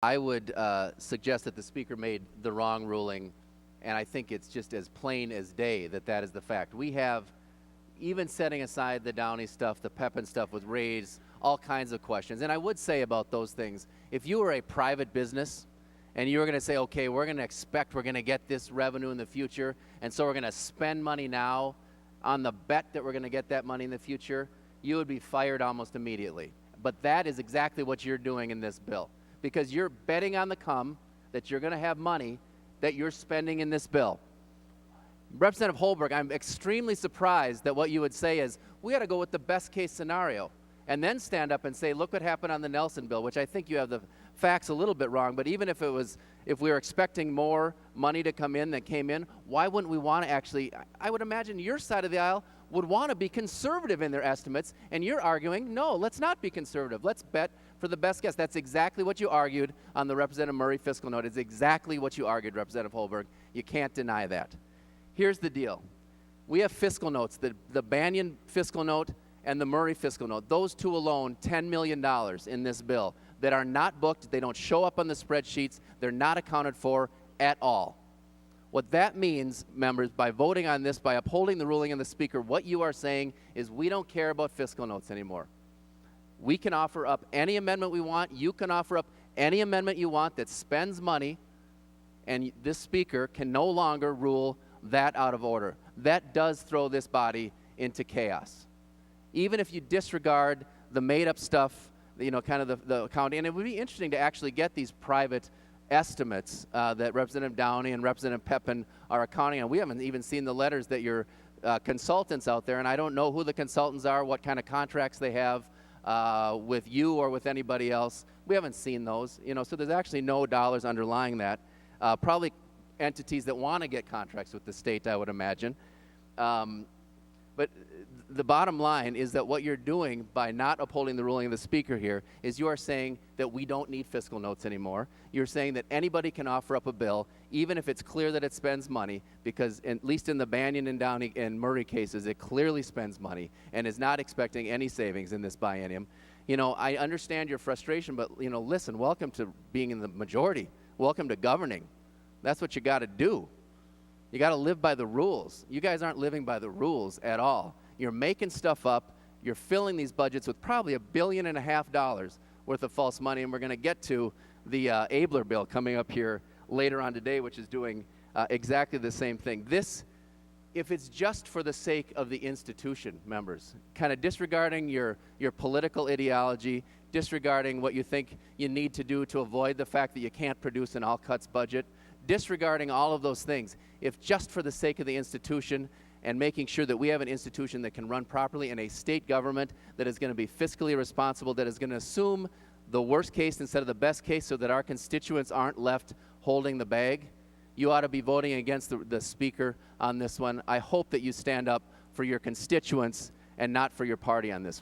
I would suggest that the Speaker made the wrong ruling, and I think it's just as plain as day that that is the fact. We have, even setting aside the Downey stuff, the Peppin stuff with raised all kinds of questions. And I would say about those things, if you were a private business and you were going to say, okay, we're going to get this revenue in the future, and so we're going to spend money now on the bet that we're going to get that money in the future, you would be fired almost immediately. But that is exactly what you're doing in this bill, because you're betting on the come that you're going to have money that you're spending in this bill. Representative Holberg, I'm extremely surprised that what you would say is, we got to go with the best case scenario, and then stand up and say, look what happened on the Nelson bill, which I think you have the facts a little bit wrong, but even if we were expecting more money to come in than came in, why wouldn't we want to actually, I would imagine your side of the aisle would want to be conservative in their estimates, and you're arguing, no, let's not be conservative. Let's bet for the best guess. That's exactly what you argued on the Representative Murray fiscal note. It's exactly what you argued, Representative Holberg. You can't deny that. Here's the deal. We have fiscal notes, the Banyan fiscal note and the Murray fiscal note. Those two alone, $10 million in this bill that are not booked. They don't show up on the spreadsheets. They're not accounted for at all. What that means, members, by voting on this, by upholding the ruling of the Speaker, what you are saying is we don't care about fiscal notes anymore. We can offer up any amendment we want. You can offer up any amendment you want that spends money, and this Speaker can no longer rule that out of order. That does throw this body into chaos. Even if you disregard the made-up stuff, you know, kind of the accounting, and it would be interesting to actually get these private estimates that Representative Downey and Representative Peppin are accounting on. We haven't even seen the letters that your consultants out there, and I don't know who the consultants are, what kind of contracts they have with you or with anybody else. We haven't seen those, you know, so there's actually no dollars underlying that. Probably entities that want to get contracts with the state, I would imagine. But the bottom line is that what you're doing by not upholding the ruling of the Speaker here is you are saying that we don't need fiscal notes anymore. You're saying that anybody can offer up a bill, even if it's clear that it spends money, because at least in the Banyan and Downey and Murray cases, it clearly spends money and is not expecting any savings in this biennium. You know, I understand your frustration, but, you know, listen, welcome to being in the majority. Welcome to governing. That's what you got to do. You got to live by the rules. You guys aren't living by the rules at all. You're making stuff up. You're filling these budgets with probably $1.5 billion worth of false money, and we're going to get to the Abler bill coming up here later on today, which is doing exactly the same thing. This, if it's just for the sake of the institution, members, kind of disregarding your political ideology, disregarding what you think you need to do to avoid the fact that you can't produce an all-cuts budget, disregarding all of those things, if just for the sake of the institution and making sure that we have an institution that can run properly and a state government that is going to be fiscally responsible, that is going to assume the worst case instead of the best case so that our constituents aren't left holding the bag, you ought to be voting against the Speaker on this one. I hope that you stand up for your constituents and not for your party on this.